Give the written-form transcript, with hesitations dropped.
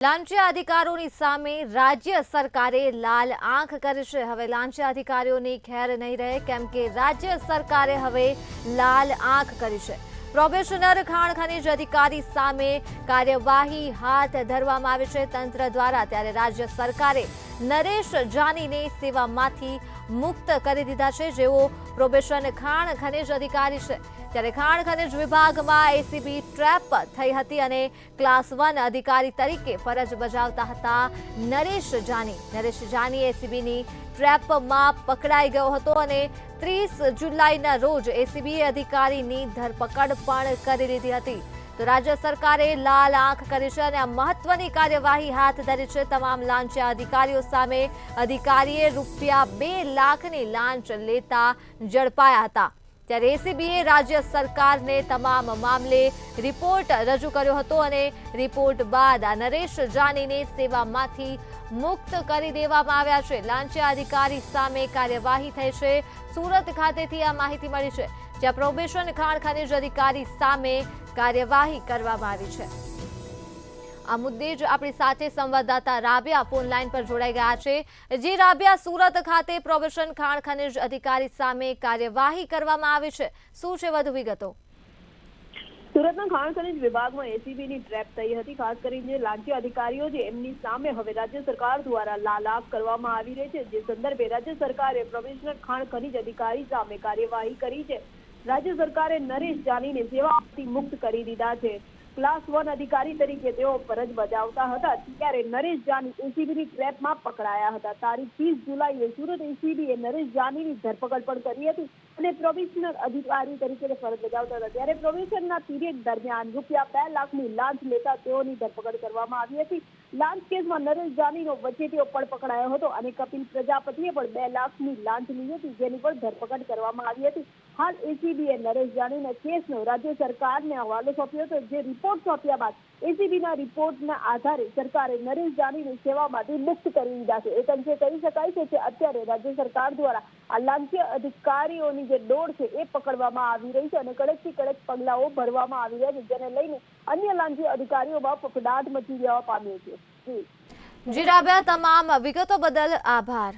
લાંચિયા અધિકારીઓની સામે રાજ્ય સરકારે લાલ આંખ કરી છે। હવે લાંચિયા અધિકારીઓની ખેર નહીં રહે, કેમ કે રાજ્ય સરકારે હવે લાલ આંખ કરી છે। પ્રોબેશનર ખાણ ખનીજ અધિકારી સામે કાર્યવાહી હાથ ધરવામાં આવી છે તંત્ર દ્વારા। ત્યારે રાજ્ય સરકારે નરેશ જાનીને સેવામાંથી મુક્ત કરી દીધા છે, જેઓ પ્રોબેશન ખાણ ખનીજ અધિકારી છે। ત્યારે ખાણ ખનીજ વિભાગમાં એસીબી ટ્રેપ થઈ હતી અને ક્લાસ 1 અધિકારી તરીકે ફરજ બજાવતા હતા નરેશ જાની એસીબીની ટ્રેપમાં પકડાઈ ગયો હતો અને 30 જુલાઈના રોજ એસીબી અધિકારીની ધરપકડ પણ કરી લીધી હતી। તો રાજ્ય સરકારે લાલ આંખ કરી છે અને આ મહત્વની કાર્યવાહી હાથ ધરી છે। તમામ લાંચિયા અધિકારીઓ સામે અધિકારીએ રૂપિયા 2 લાખની લાંચ લેતા ઝડપાયા હતા। ત્યારે એસીબીએ રાજ્ય સરકારને તમામ મામલે રિપોર્ટ રજૂ કર્યો હતો અને રિપોર્ટ બાદ આ નરેશ જાનીને સેવામાંથી મુક્ત કરી દેવામાં આવ્યા છે। લાંચિયા અધિકારી સામે કાર્યવાહી થઈ છે। સુરત ખાતેથી આ માહિતી મળી છે, જ્યાં પ્રોબેશન ખાણ ખનીજ અધિકારી સામે કાર્યવાહી કરવામાં આવી છે। આ મુદ્દે જ આપણી સાથે સંવાદદાતા રાબિયા ફોન લાઈન પર જોડાઈ ગયા છે। જી રાબિયા, સુરત ખાતે પ્રોબેશન ખાણ ખનીજ અધિકારી સામે કાર્યવાહી કરવામાં આવી છે, શું છે વધુ વિગતો? સુરતના ખાણ ખનીજ વિભાગમાં એસીબીની ટ્રેપ થઈ હતી। ખાસ કરીને લાંચિયા અધિકારીઓ છે એમની સામે હવે રાજ્ય સરકાર દ્વારા લાલ આંખ કરવામાં આવી રહી છે, જે સંદર્ભે રાજ્ય સરકારે પ્રોબેશનર ખાણ ખનીજ અધિકારી સામે કાર્યવાહી કરી છે। રાજ્ય સરકારે નરેશ જાનીને સેવામાંથી મુક્ત કરી દીધા છે। ક્લાસ 1 અધિકારી તરીકે તેઓ ફરજ બજાવતા હતા, ત્યારે નરેશ જાની એસીબીની ટ્રેપમાં પકડાયા હતા। તારીખ 30 જુલાઈએ સુરત એસીબીએ નરેશ જાનીની ધરપકડ પણ કરી હતી અને પ્રોબેશનર અધિકારી તરીકે ફરજ બજાવતા હતા, ત્યારે પ્રોબેશનના પીરિયડ દરમિયાન રૂપિયા 2 લાખની લાંચ લેતા તેઓની ધરપકડ કરવામાં આવી હતી। લાંચ કેસમાં નરેશ જાનીનો વચ્ચેથી પણ પકડાયો હતો અને કપિલ પ્રજાપતિએ પણ 2 લાખની લાંચ લીધી હતી, જેની પણ ધરપકડ કરવામાં આવી હતી। હાલ એસીબીએ નરેશ જાનીના કેસનો રાજ્ય સરકારને હવાલો સોંપ્યો હતો, જે રિપોર્ટ સોંપ્યા બાદ એસીબીના રિપોર્ટના આધારે સરકારે નરેશ જાનીને સેવામાંથી મુક્ત કરી દીધા છે। એક અંશે કહી શકાય છે કે અત્યારે રાજ્ય સરકાર દ્વારા આ લાંચિયા અધિકારીઓની જે દોડ છે એ પકડવામાં આવી રહી છે અને કડકથી કડક પગલાઓ ભરવામાં આવી રહ્યા છે, જેને લઈને અન્ય લાંચિયા અધિકારીઓમાં ફફડાટ મચી જવા પામ્યો છે। જી રાબિયા, તમામ વિગતો બદલ આભાર।